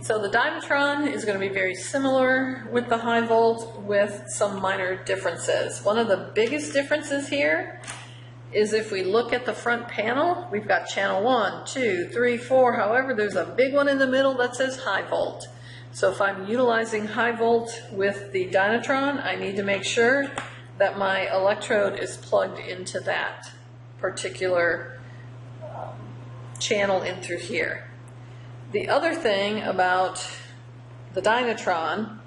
So the dynatron is going to be very similar with the high volt with some minor differences. One of the biggest differences here is if we look at the front panel, we've got channel 1, 2, 3, 4, however, there's a big one in the middle that says high volt. So if I'm utilizing high volt with the dynatron, I need to make sure that my electrode is plugged into that particular channel in through here. The other thing about the dynatron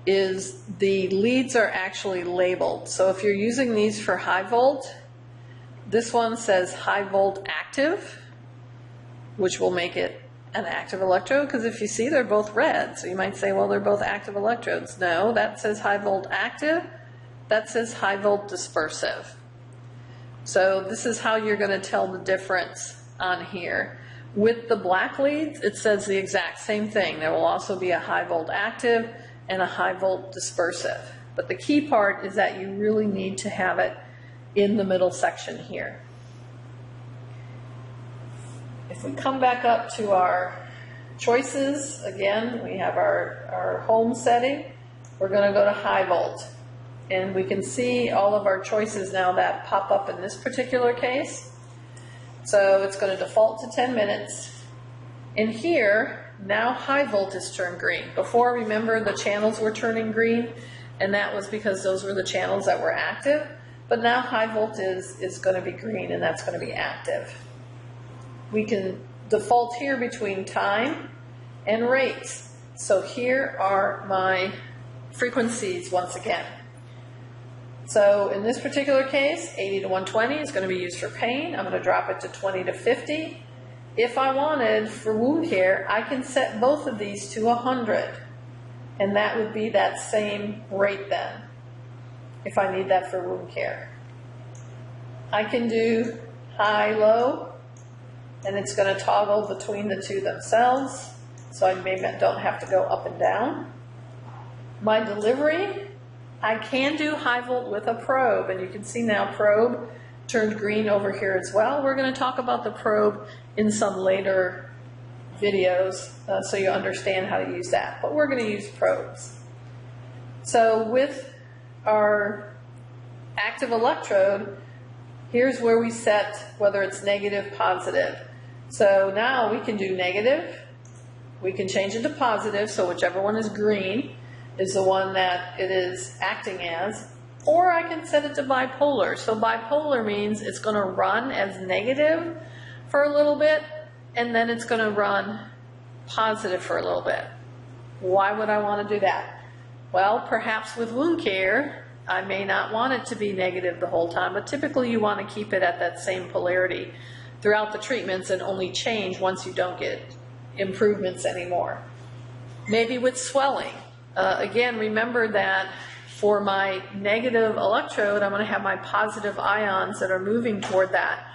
is the leads are actually labeled. So if you're using these for high volt, this one says high volt active, which will make it an active electrode, because if you see, they're both red. So you might say, well, they're both active electrodes. No, that says high volt active, that says high volt dispersive. So this is how you're going to tell the difference on here. With the black leads, it says the exact same thing. There will also be a high volt active and a high volt dispersive. But the key part is that you really need to have it in the middle section here. If we come back up to our choices, again, we have our home setting. We're going to go to high volt. And we can see all of our choices now that pop up in this particular case. So it's going to default to 10 minutes. And here, now high volt is turned green. Before, remember, the channels were turning green, and that was because those were the channels that were active. But now high volt is going to be green, and that's going to be active. We can default here between time and rates. So here are my frequencies once again. So in this particular case, 80 to 120 is going to be used for pain. I'm going to drop it to 20 to 50. If I wanted for wound care, I can set both of these to 100. And that would be that same rate then, if I need that for wound care. I can do high, low, and it's going to toggle between the two themselves, so I maybe don't have to go up and down. My delivery, I can do high volt with a probe, and you can see now probe turned green over here as well. We're going to talk about the probe in some later videos so you understand how to use that, but we're going to use probes. So with our active electrode, here's where we set whether it's negative, positive. So now we can do negative, we can change it to positive, so whichever one is green is the one that it is acting as, or I can set it to bipolar. So bipolar means it's going to run as negative for a little bit, and then it's going to run positive for a little bit. Why would I want to do that? Well, perhaps with wound care, I may not want it to be negative the whole time, but typically you want to keep it at that same polarity throughout the treatments and only change once you don't get improvements anymore. Maybe with swelling. Again, remember that for my negative electrode, I'm going to have my positive ions that are moving toward that.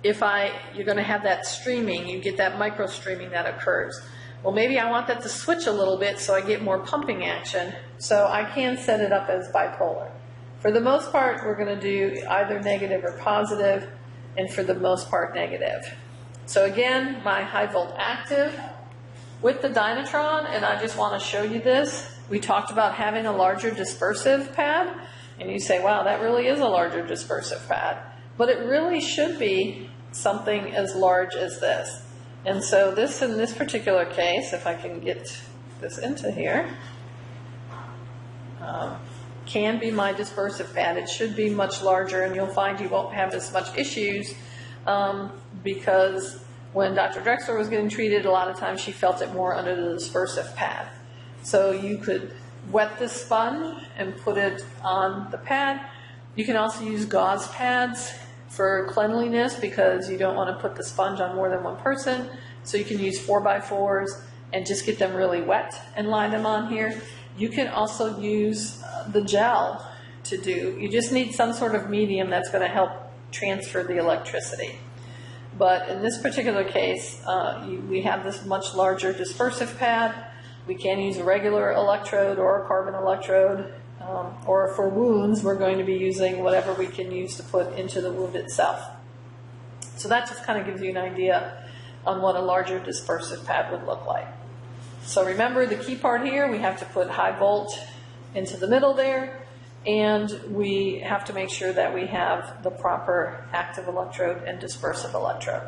You're going to have that streaming, you get that micro streaming that occurs. Well, maybe I want that to switch a little bit so I get more pumping action, so I can set it up as bipolar. For the most part, we're going to do either negative or positive, and for the most part, negative. So again, my high volt active with the dynatron, and I just want to show you this. We talked about having a larger dispersive pad, and you say, wow, that really is a larger dispersive pad. But it really should be something as large as this. And so this, in this particular case, if I can get this into here, can be my dispersive pad. It should be much larger, and you'll find you won't have as much issues because when Dr. Drexler was getting treated, a lot of times she felt it more under the dispersive pad. So you could wet the sponge and put it on the pad. You can also use gauze pads for cleanliness because you don't want to put the sponge on more than one person. So you can use 4x4s and just get them really wet and line them on here. You can also use the gel to do. You just need some sort of medium that's going to help transfer the electricity. But in this particular case, we have this much larger dispersive pad. We can use a regular electrode or a carbon electrode. Or for wounds, we're going to be using whatever we can use to put into the wound itself. So that just kind of gives you an idea on what a larger dispersive pad would look like. So remember the key part here, we have to put high volt into the middle there, and we have to make sure that we have the proper active electrode and dispersive electrode.